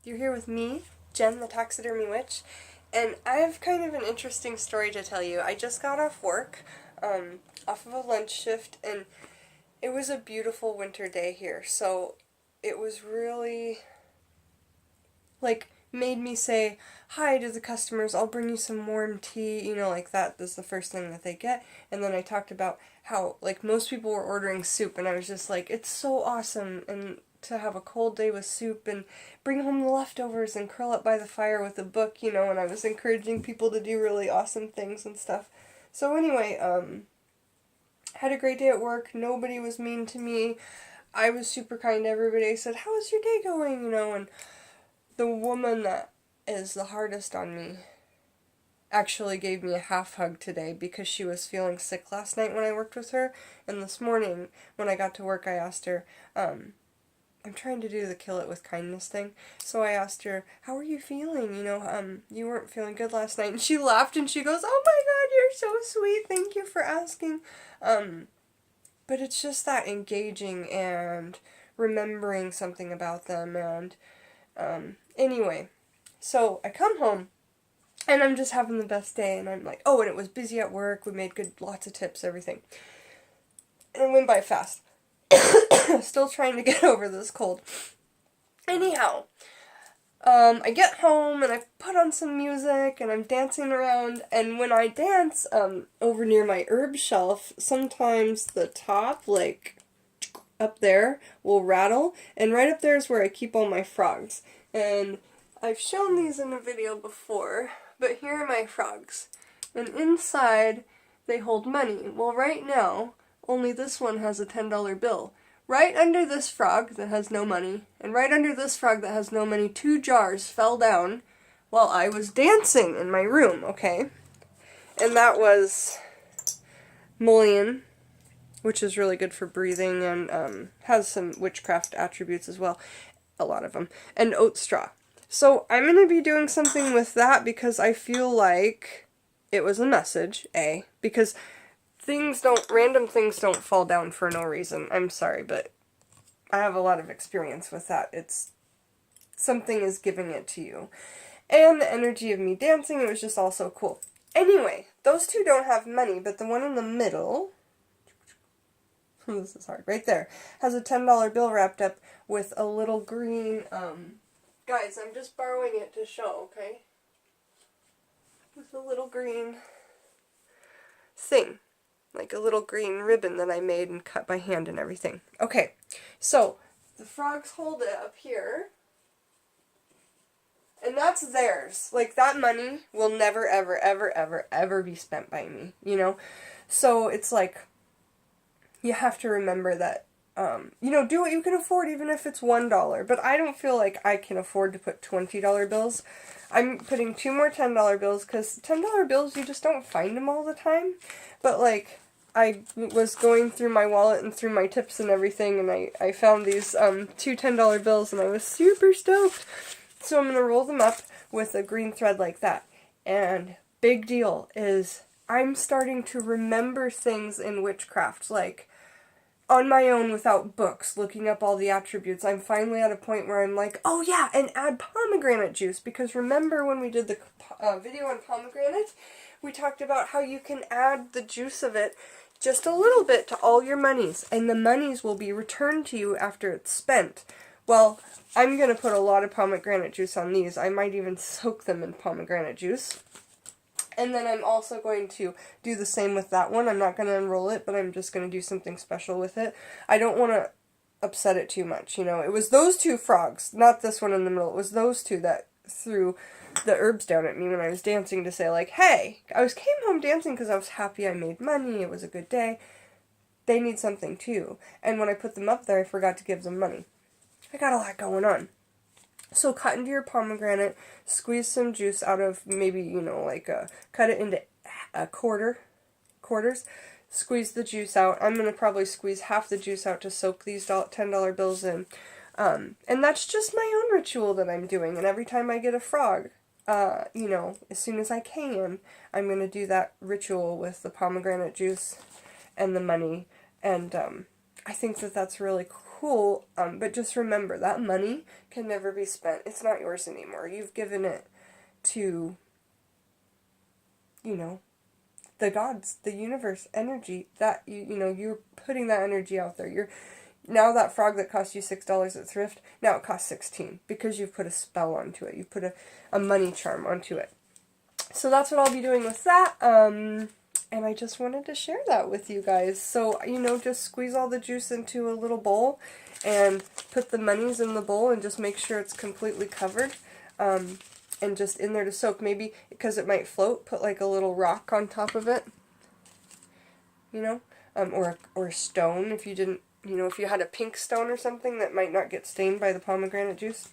You're here with me, Jen, the Taxidermy Witch, and I have kind of an interesting story to tell you. I just got off work, off of a lunch shift, and it was a beautiful winter day here, so it was really, made me say hi to the customers, I'll bring you some warm tea, like that is the first thing that they get. And then I talked about how, most people were ordering soup, and I was just like, it's so awesome, and to have a cold day with soup and bring home the leftovers and curl up by the fire with a book, and I was encouraging people to do really awesome things and stuff. So anyway, had a great day at work, nobody was mean to me, I was super kind to everybody. I said, how is your day going, and the woman that is the hardest on me actually gave me a half hug today because she was feeling sick last night when I worked with her. And this morning, when I got to work, I asked her, I'm trying to do the kill it with kindness thing. So I asked her, how are you feeling? You weren't feeling good last night. And she laughed and she goes, oh my God, you're so sweet. Thank you for asking. But it's just that engaging and remembering something about them. And anyway, so I come home and I'm just having the best day. And I'm like, oh, and it was busy at work. We made lots of tips, everything. And it went by fast. Still trying to get over this cold. Anyhow, I get home and I put on some music and I'm dancing around, and when I dance, over near my herb shelf, sometimes the top, up there, will rattle, and right up there is where I keep all my frogs. And I've shown these in a video before, but here are my frogs. And inside, they hold money. Well, right now, only this one has a $10 bill. Right under this frog that has no money, and right under this frog that has no money, 2 jars fell down while I was dancing in my room, okay? And that was mullein, which is really good for breathing and has some witchcraft attributes as well, a lot of them, and oat straw. So I'm going to be doing something with that because I feel like it was a message, because random things don't fall down for no reason. I'm sorry, but I have a lot of experience with that. Something is giving it to you. And the energy of me dancing, it was just all so cool. Anyway, those two don't have money, but the one in the middle, this is hard, right there, has a $10 bill wrapped up with a little green, guys, I'm just borrowing it to show, okay? With a little green thing. Like a little green ribbon that I made and cut by hand and everything. Okay, so the frogs hold it up here, and that's theirs. That money will never, ever, ever, ever, ever be spent by me, So it's you have to remember that, do what you can afford, even if it's $1. But I don't feel like I can afford to put $20 bills. I'm putting 2 more $10 bills, because $10 bills, you just don't find them all the time. But, I was going through my wallet and through my tips and everything, and I found these 2 $10 bills, and I was super stoked. So I'm going to roll them up with a green thread like that. And big deal is I'm starting to remember things in witchcraft, on my own without books, looking up all the attributes. I'm finally at a point where I'm like, oh yeah, and add pomegranate juice, because remember when we did the video on pomegranate, we talked about how you can add the juice of it just a little bit to all your monies, and the monies will be returned to you after it's spent. Well, I'm going to put a lot of pomegranate juice on these. I might even soak them in pomegranate juice. And then I'm also going to do the same with that one. I'm not going to unroll it, but I'm just going to do something special with it. I don't want to upset it too much, It was those 2 frogs, not this one in the middle. It was those 2 that threw the herbs down at me when I was dancing to say, hey, came home dancing because I was happy I made money, it was a good day. They need something too. And when I put them up there, I forgot to give them money. I got a lot going on. So cut into your pomegranate, squeeze some juice out of maybe, cut it into quarters, squeeze the juice out. I'm going to probably squeeze half the juice out to soak these $10 bills in. And that's just my own ritual that I'm doing. And every time I get a frog, as soon as I can, I'm going to do that ritual with the pomegranate juice and the money. And I think that that's really cool, but just remember that money can never be spent. It's not yours anymore. You've given it to, you know, the gods, the universe, energy, that, you know, you're putting that energy out there. You're, now that frog that cost you $6 at thrift, now it costs $16 because you've put a spell onto it. You've put a money charm onto it. So that's what I'll be doing with that, and I just wanted to share that with you guys. So, you know, just squeeze all the juice into a little bowl and put the monies in the bowl and just make sure it's completely covered, and just in there to soak. Maybe, because it might float, put like a little rock on top of it, you know, or a stone if you didn't, you know, if you had a pink stone or something that might not get stained by the pomegranate juice.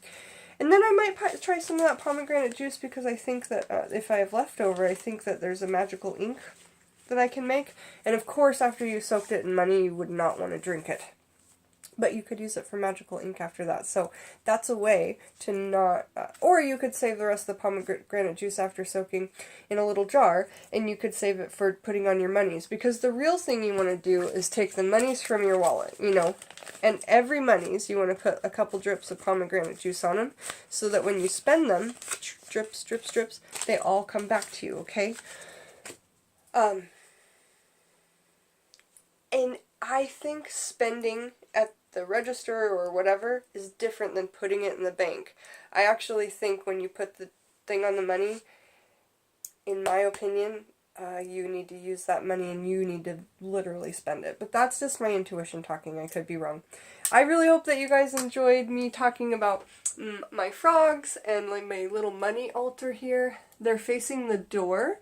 And then I might try some of that pomegranate juice because I think that if I have leftover, I think that there's a magical ink that I can make. And of course, after you soaked it in money, you would not want to drink it. But you could use it for magical ink after that. So that's a way to not... or you could save the rest of the pomegranate juice after soaking in a little jar, and you could save it for putting on your monies. Because the real thing you want to do is take the monies from your wallet, you know. And every monies, you want to put a couple drips of pomegranate juice on them, so that when you spend them, drips, drips, drips, they all come back to you, okay? And I think spending at the register or whatever is different than putting it in the bank. I actually think when you put the thing on the money, in my opinion, you need to use that money and you need to literally spend it. But that's just my intuition talking. I could be wrong. I really hope that you guys enjoyed me talking about my frogs and like my little money altar here. They're facing the door,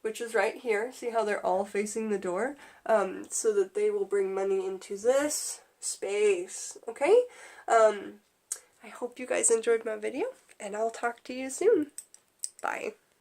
which is right here. See how they're all facing the door? So that they will bring money into this space. Okay? I hope you guys enjoyed my video, and I'll talk to you soon. Bye.